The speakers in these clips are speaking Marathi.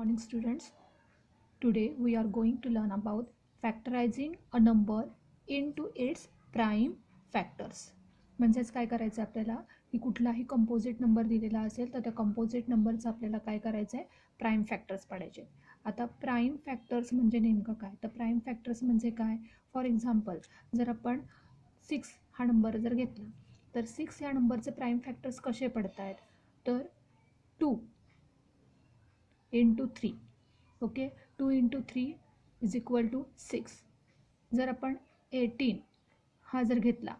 morning students. Today we are going to learn about factorizing a number into its prime factors. म्हणजेच काय करायचं आपल्याला की कुठलाही कंपोजिट नंबर दिलेला असेल तर त्या कंपोजिट नंबरचं आपल्याला काय करायचं आहे प्राइम फॅक्टर्स पाडायचे. आता प्राइम फॅक्टर्स म्हणजे नेमकं काय तर प्राइम फॅक्टर्स म्हणजे काय. फॉर एक्झाम्पल जर आपण 6 हा नंबर जर घेतला तर 6 या नंबरचे प्राइम फॅक्टर्स कसे पडत आहेत तर 2 into 3. Okay 2 into 3 is equal to 6. जर आपण 18 हा जर घेतला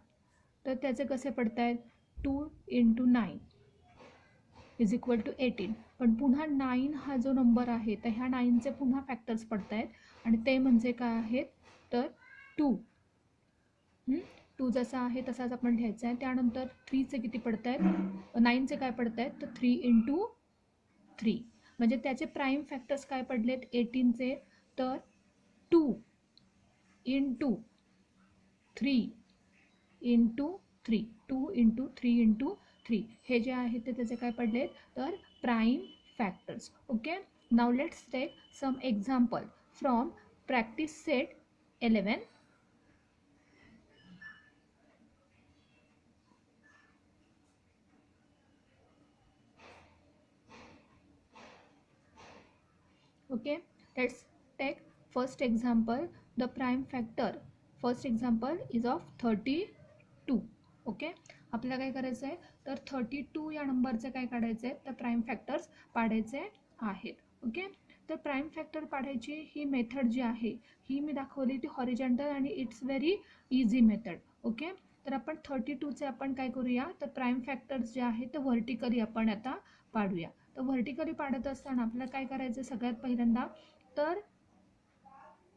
तर त्याचे कसे पडत आहेत 2 into 9 इज इक्वल टू 18. पण पुन्हा 9 हा जो नंबर आहे तर ह्या 9चे पुन्हा फॅक्टर्स पडत आहेत आणि ते म्हणजे काय आहेत तर 2. 2 जसा आहे तसाच आपण घ्यायचा आहे. त्यानंतर 3चे किती पडत आहेत 9चे काय पडत आहेत तर 3 into 3. म्हणजे त्याचे प्राइम फॅक्टर्स काय पडलेत 18चे तर 2 into 3 into 3. 2 into 3 into 3 हे जे आहे ते त्याचे काय पडलेत तर prime factors. Okay now let's take some example from practice set 11. Okay, let's take first example. The prime factor first example is of 32. Okay आपल्याला काय करायचं आहे तर 32 या नंबरचे काय काढायचे आहे तर प्राइम फॅक्टर्स पाडायचे आहेत. ओके तर प्राइम फॅक्टर पाडायची ही मेथड जी आहे ही मी दाखवली ती हॉरिझॉन्टल आणि it's very easy method. Okay तर आपण 32चे आपण काय करूया तर प्राइम फॅक्टर्स जे आहे ते व्हर्टिकली आपण आता पाडूया. तर व्हर्टिकली पाडत असताना आपल्याला काय करायचं सगळ्यात पहिल्यांदा तर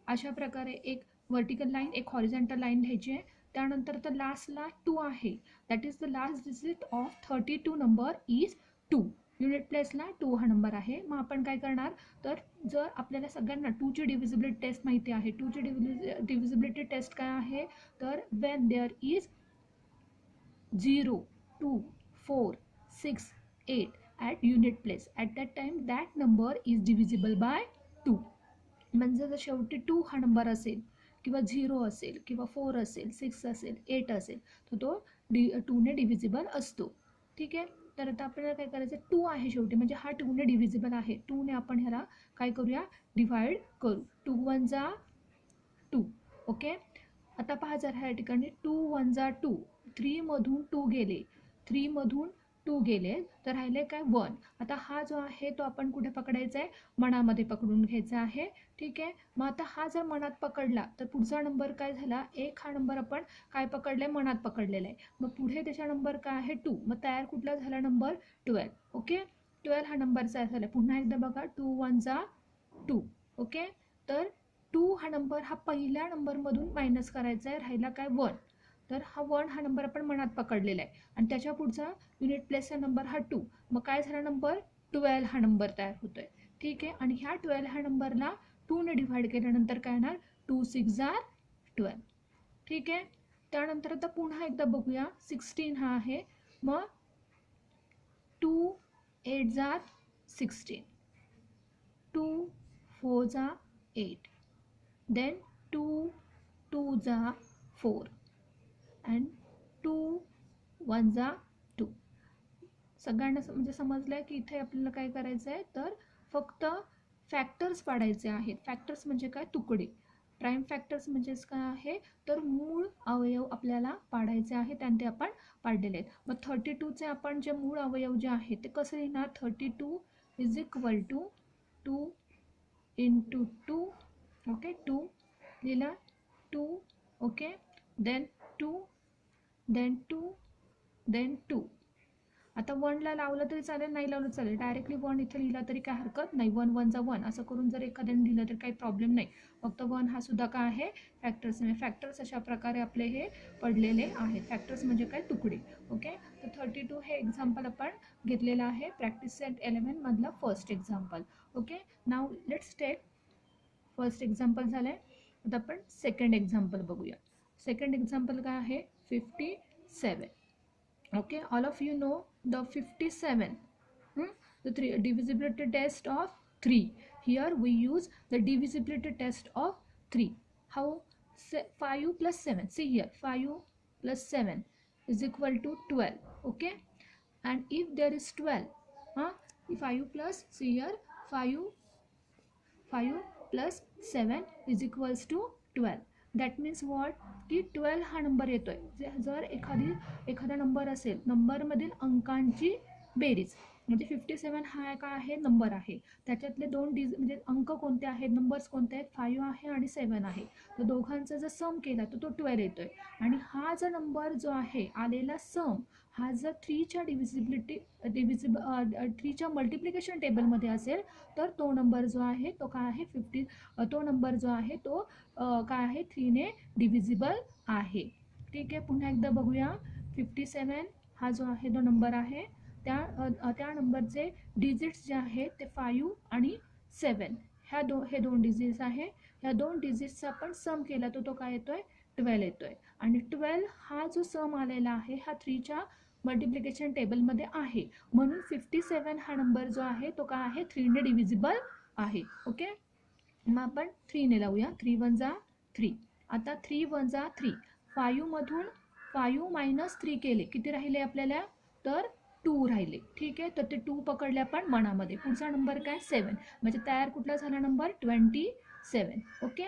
अशा प्रकारे एक व्हर्टिकल लाईन एक हॉरिझॉन्टल लाईन घ्यायची आहे. त्यानंतर तर लास्टला 2 आहे that is the last digit of 32 number is 2. Unit प्लेसला 2 हा नंबर आहे. मग आपण काय करणार तर जर आपल्याला सगळ्यांना 2ची डिव्हिजिबिलिटी टेस्ट माहिती आहे 2ची डिव्हिजिबिलिटी टेस्ट काय आहे तर Wien there is 0 2 4 6 8 at unit place at that time that number is divisible by 2. म्हणजे जर शेवटी 2 हा नंबर असेल किंवा 0 असेल किंवा 4 असेल 6 असेल 8 असेल तर तो 2ने डिव्हिजिबल असतो. ठीक आहे तर आता आपल्याला काय करायचं 2 आहे शेवटी म्हणजे हा 2ने डिव्हिजिबल आहे. 2ने आपण ह्याला काय करूया डिवाइड करू. 2 1 जा 2. ओके आता पहा जर ह्या ठिकाणी 2 1 जा 2 3 मधून 2 गेले 3 मधून 2 गेले तर राहिले काय 1. आता हा जो आहे तो आपण कुठे पकडायचा आहे मनामध्ये पकडून घ्यायचा आहे. ठीक आहे मग आता हा जर मनात पकडला तर पुढचा नंबर काय झाला 1 हा नंबर आपण काय पकडलाय मनात पकडलेला आहे. मग पुढे त्याचा नंबर काय आहे 2. मग तयार कुठला झाला नंबर 12. ओके 12 हा नंबरचा झाला. पुन्हा एकदा बघा 2 1 जा 2. ओके तर 2 हा नंबर हा पहिल्या नंबरमधून मायनस करायचा आहे राहिला काय 1. तर हा 1 हा नंबर आपण मनात पकडलेला आहे आणि त्याच्या पुढचा युनिट प्लेसचा नंबर हा 2. मग काय झाला नंबर 12 हा नंबर तयार होतोय. ठीक आहे आणि ह्या 12 ह्या नंबरला 2ने डिव्हाइड केल्यानंतर काय येणार 2 6 जार 12. ठीक आहे त्यानंतर आता पुन्हा एकदा बघूया 16 हा आहे मग 2 8 जार 16 2 4 जा 8 then 2 2 जा 4 and 2 1 जा 2. सगळ्यांना म्हणजे समजलं आहे की इथे आपल्याला काय करायचं आहे तर फक्त फॅक्टर्स पाडायचे आहेत. फॅक्टर्स म्हणजे काय तुकडे. प्राइम फॅक्टर्स म्हणजेच काय आहे तर मूळ अवयव आपल्याला पाडायचे आहेत आणि ते आपण पाडलेले आहेत. मग 32चे आपण जे मूळ अवयव जे आहेत ते कसं लिहिणार 32 is equal to 2 into 2. Okay 2 लिहिला 2. Okay then 2 then 2 then 2. आता 1ला लावलं तरी चालेल नाही लावलं चालेल डायरेक्टली 1 इथे लिहिला तरी काय हरकत नाही. 1 1 जा 1 असं करून जर एखाद्याने लिहिलं तर काही प्रॉब्लेम नाही. फक्त 1 हा सुद्धा काय आहे फॅक्टर्स म्हणजे फॅक्टर्स अशा प्रकारे आपले हे पडलेले आहेत. फॅक्टर्स म्हणजे काय तुकडे. ओके तर 32 हे एक्झाम्पल आपण घेतलेलं आहे प्रॅक्टिस सेट 11 मधलं first example. Okay now let's take first example झालं आहे. आता आपण सेकंड एक्झाम्पल बघूया. सेकंड एक्झाम्पल काय आहे 57. okay all of you know the 57 the divisibility test of 3. here we use the divisibility test of 3. How? 5 plus 7, see here, 5 plus 7 is equal to 12. Okay, and if there is 12, 5 plus, see here, 5 plus 7 is equals to 12. That means what, की 12 हा नंबर येतोय. जर एखादा नंबर असेल, नंबरमधील अंकांची बेरीज, म्हणजे 57 हा काय आहे, नंबर आहे. त्याच्यातले दोन म्हणजे अंक कोणते आहेत, नंबर्स कोणते आहेत, 5 आहे आणि 7 आहे. तर दोघांचा जर सम केला तर तो 12 येतोय. आणि हा जो नंबर जो आहे आलेला सम, हा जर 3च्या थ्रीच्या मल्टिप्लिकेशन टेबलमध्ये असेल तर तो नंबर जो आहे तो काय आहे, 50. तो नंबर जो आहे तो काय आहे, 3ने डिव्हिजिबल आहे. ठीक आहे, पुन्हा एकदा बघूया. 57 हा जो आहे तो नंबर आहे, त्या नंबरचे डिजिट्स जे आहेत ते 5 आणि 7 हे दोन डिजिट्स आहे. ह्या दोन डिजिट्सचा आपण सम केला तर तो काय येतोय, 12 येतोय. आणि 12 हा जो सम आलेला आहे हा 3च्या मल्टिप्लिकेशन टेबलमध्ये आहे, म्हणून 57 हा नंबर जो आहे तो काय आहे, 3ने डिव्हिजिबल आहे. ओके, मग आपण 3ने लावूया. 3 वन जा 3. आता 3 वन जा 3. 5 मधून 5 मायनस 3 केले, किती राहिले आपल्याला, तर 2 राहिले. ठीक आहे, तर ते 2 पकडले आपण मनामध्ये. पुढचा नंबर काय, 7, म्हणजे तयार कुठला झाला नंबर, 27. ओके,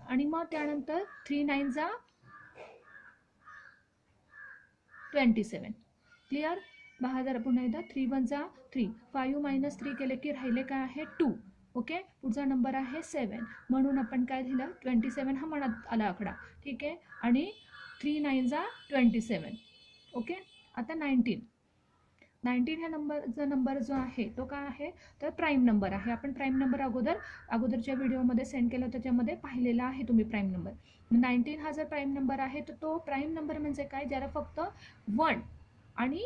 आणि मग त्यानंतर 3 9 जा 27. क्लिअर. पहा जरा पुन्हा एकदा. 3 वन जा 3. 5 मायनस 3 केले की राहिले काय आहे, 2. ओके, पुढचा नंबर आहे 7, म्हणून आपण काय दिलं, 27 हा मनात आला आकडा. ठीक आहे, आणि 3 9 जा 27. ओके, आता 19 ह्या नंबर जो आहे तो काय आहे, तर प्राईम नंबर आहे. आपण प्राईम नंबर अगोदरच्या व्हिडिओमध्ये सेंड केलं, त्याच्यामध्ये पाहिलेला आहे तुम्ही प्राईम नंबर. 19 हा जर प्राईम नंबर आहे तर तो प्राईम नंबर म्हणजे काय, ज्याला फक्त 1 आणि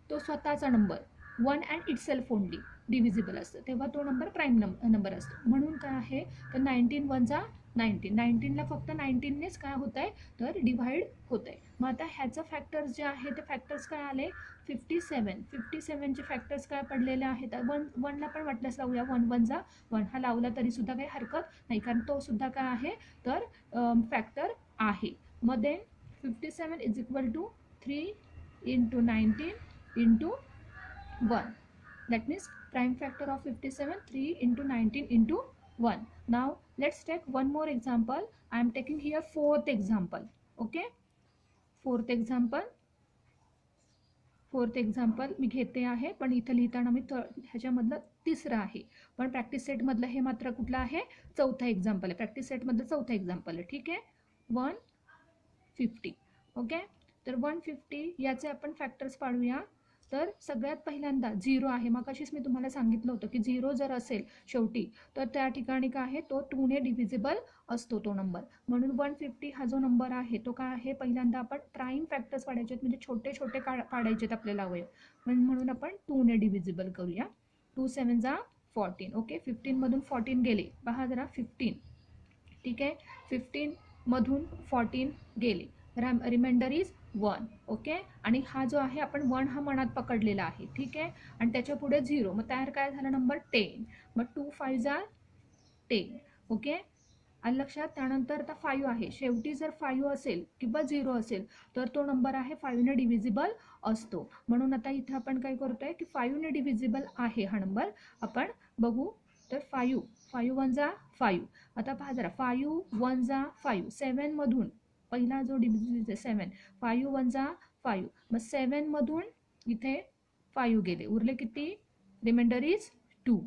तो स्वतःचा number 1 and itself only divisible असतं, तेव्हा तो नंबर प्राईम नंबर असतो. म्हणून काय आहे, तर 19 वन जा 19. 19ला फक्त 19नेच काय होत आहे, तर डिव्हाइड होत आहे. मग आता ह्याचं फॅक्टर्स जे आहे ते फॅक्टर्स काय आले, 57चे फॅक्टर्स काय पडलेले आहेत. 1ला पण वाटल्यास लावूया. 1 वन जा 1 हा लावला तरी सुद्धा काही हरकत नाही, कारण तो सुद्धा काय आहे, तर फॅक्टर आहे. मग then 57 is equal to 3 into 19 into 1. That means prime factor of 57, 3 into 19 into 1. Now let's take one more example. I am taking here fourth example. Okay, fourth example मी घेते आहे, पण इथं लिहिताना मी ह्याच्यामधलं तिसरं आहे, पण प्रॅक्टिस सेटमधलं हे मात्र कुठलं आहे, चौथा एक्झाम्पल आहे. प्रॅक्टिस सेटमधलं चौथा एक्झाम्पल आहे. ठीक आहे, 150. ओके, तर 150 याचे आपण फॅक्टर्स पाडूया. तर सगळ्यात पहिल्यांदा 0 आहे. मग कशीच मी तुम्हाला सांगितलं होतं की 0 जर असेल शेवटी तर त्या ठिकाणी काय आहे, तो 2ने डिव्हिजिबल असतो तो नंबर. म्हणून 150 हा जो नंबर आहे तो काय आहे, पहिल्यांदा आपण प्राईम फॅक्टर्स पाडायचे आहेत, म्हणजे छोटे छोटे पाडायचे आहेत आपल्याला अवयव. म्हणून आपण 2ने डिव्हिजिबल करूया. 2 7 जा 14. ओके, 15 मधून 14 गेले, पहा जरा 15. ठीक आहे, 15 मधून 14 गेले, रिमाइंडर इज 1. ओके, आणि हा जो आहे आपण 1 हा मनात पकडलेला आहे. ठीक आहे, आणि त्याच्या पुढे 0, मग तयार काय झाला नंबर 10. मग 2 5 जा 10. ओके, आणि लक्षात. त्यानंतर आता 5 आहे, शेवटी जर 5 असेल किंवा 0 असेल तर तो नंबर आहे 5ने डिव्हिजिबल असतो. म्हणून आता इथं आपण काय करतोय की 5ने डिव्हिजिबल आहे हा नंबर. आपण बघू, तर 5 वन जा 5. आता पहा जरा, 5 वन जा 5. 7 मधून पहिला जो डिव्हिजिबल 7, 5 वन जा 5. मग 7 मधून इथे 5 गेले, उरले किती, रिमाइंडर इज 2.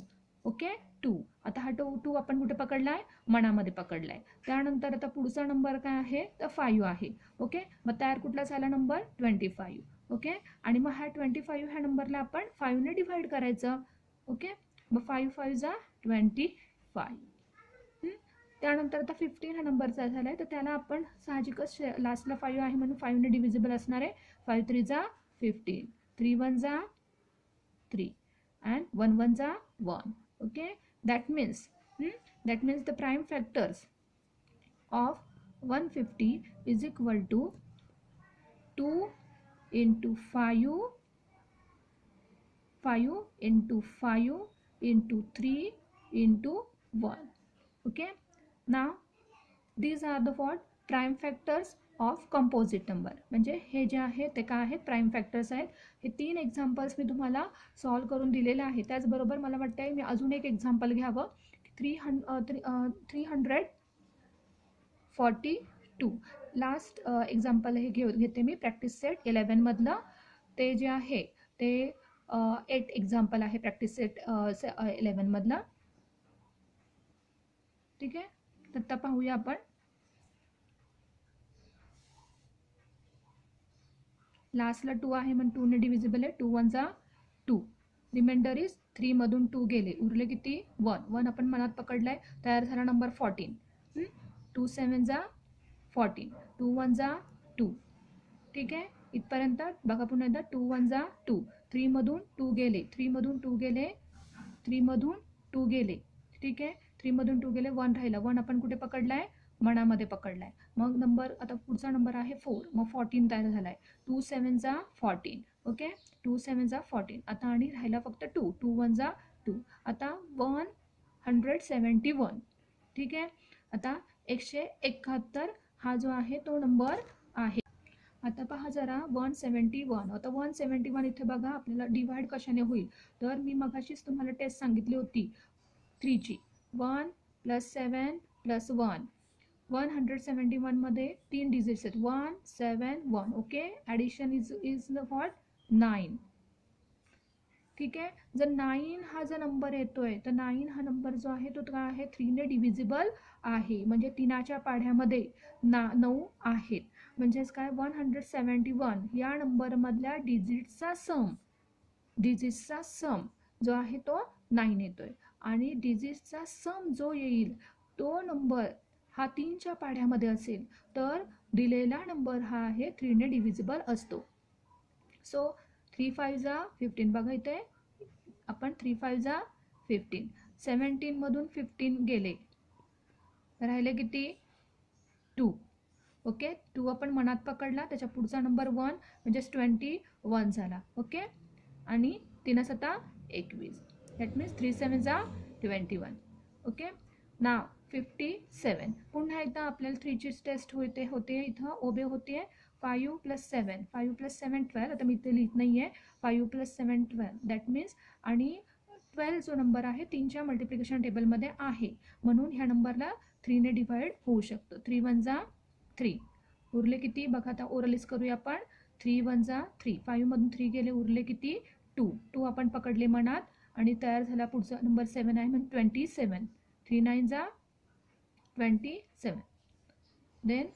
ओके, 2. आता हा 2 आपण कुठे पकडलाय, मनामध्ये पकडलाय. त्यानंतर आता पुढचा नंबर काय आहे, तर 5 आहे. ओके, मग तयार कुठला झाला नंबर, 25. ओके, आणि मग हा 25 ह्या नंबरला आपण 5ने डिव्हाइड करायचं. ओके, मग 5 5 जा 25. त्यानंतर आता 15 हा नंबरचा झाला आहे, तर त्याला आपण साहजिकच लास्टला 5 आहे म्हणून 5ने डिव्हिजिबल असणार आहे. 5 3 जा 15. 3 1 जा 3 अँड 1 1 जा 1. Okay, that means the prime factors of 150 is equal to 2 into 5 into 5 into 3 into 1. Okay, now these are the what prime factors of composite number. म्हणजे हे जे आहे ते काय आहेत प्राईम फॅक्टर्स आहेत. हे 3 एक्झाम्पल्स मी तुम्हाला सॉल्व करून दिलेले आहे. त्याचबरोबर मला वाटतं मी अजून एक एक्झाम्पल घ्यावं. 342 लास्ट एक्झाम्पल हे घेते मी प्रॅक्टिस सेट 11 मधलं. ते जे आहे ते 8 एक्झाम्पल आहे प्रॅक्टिस सेट 11 मधलं. ठीक आहे, तर आता पाहूया आपण. लास्टला 2 आहे म्हणून 2 ने डिव्हिजिबल आहे. 2 1 जा 2. रिमाइंडर इज 3 मधून 2 गेले, उरले किती 1. 1 आपण मनात पकडलाय, तयार झाला नंबर 14. 2 7 जा 14. 2 1 जा 2. ठीक आहे, इथपर्यंत बघा पुन्हा एकदा. 2 1 जा 2. 3 मधून 2 गेले, 3 मधून 2 गेले, 3 मधून 2 गेले. ठीक आहे, 3 मधून 2 गेले, 1 राहिला. 1 आपण कुठे पकडलाय, मनामध्ये पकडलाय. मग नंबर आता पुढचा नंबर आहे 4. मग 14 तयार झालाय. 2 7 जा 14. ओके, 2 7 जा 14. आता आणि राहिला फक्त 2. 2 1 जा 2. आता 171. ठीक आहे, आता 171 हा जो आहे तो नंबर आहे. आता पहा जरा 171. आता 171 इथे बघा आपल्याला डिवाइड कशाने होईल. तर मी मगाशीच तुम्हाला टेस्ट सांगितली होती 3ची. 1 + 7 + 1. 171 मध्ये 3 डिजिट्स आहेत. 1 7 1. Okay, addition is what 9. ठीक आहे, जर 9 हा जो नंबर येतोय तर 9 हा नंबर जो आहे तो काय आहे 3 ने डिव्हिजिबल आहे. म्हणजे 3च्या पाढ्यामध्ये 9 आहेत. म्हणजेच काय 171 या नंबरमधल्या डिजिट्सचा सम जो आहे तो 9 येतोय. आणि डिजिट्सचा सम जो येईल तो नंबर हा 3च्या पाढ्यामध्ये असेल तर दिलेला नंबर हा आहे 3 ने डिव्हिजिबल असतो. सो 3 5 जा 15. बघा इथे आपण 3 5 जा 15. 17 मधून 15 गेले, राहिले किती 2. ओके, 2 आपण मनात पकडला, त्याच्या पुढचा नंबर 1 म्हणजेच 21 झाला. ओके, आणि 3 7 21. दॅट मीन्स 3 7 जा 21. ओके, नाव 57. पुन्हा एकदा आपल्याला 3ची टेस्ट होते इथं ओबे होते. 5 + 7. 5 + 7 12. आता मी इथे लिहित नाही आहे. 5 + 7 12. दॅट मीन्स आणि 12 जो नंबर आहे 3च्या मल्टिप्लिकेशन टेबलमध्ये आहे, म्हणून ह्या नंबरला 3 ने डिवाइड होऊ शकतो. 3 1 जा 3. उरले किती बघा, आता ओरलीस करूया आपण. 3 1 जा 3. 5 मधून 3 गेले, उरले किती 2. 2 आपण पकडले मनात आणि तयार झाला पुढचा नंबर 7 आहे म्हणून 27. 3 9 जा 27. देन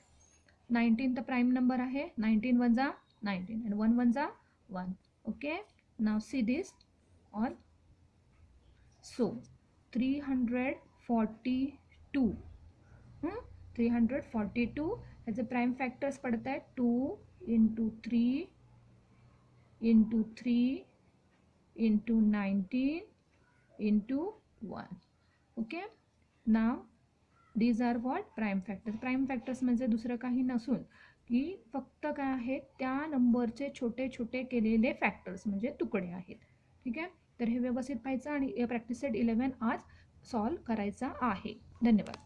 19 तर प्राईम नंबर आहे. 19 1 जा 19 आणि 1 1 जा 1. Okay, now see this all. So 342. 342 ह्याचे प्राईम फॅक्टर्स पडत आहेत 2 × 3 × 3 × 19 × 1. Okay, now these are what prime factors. Prime factors म्हणजे दुसरं काही नसून की फक्त काय आहेत त्या नंबरचे छोटे छोटे केलेले फॅक्टर्स म्हणजे तुकडे आहेत. ठीक आहे, तर हे व्यवस्थित पाहायचं आणि प्रॅक्टिस सेट 11 आज सॉल्व करायचा आहे. धन्यवाद.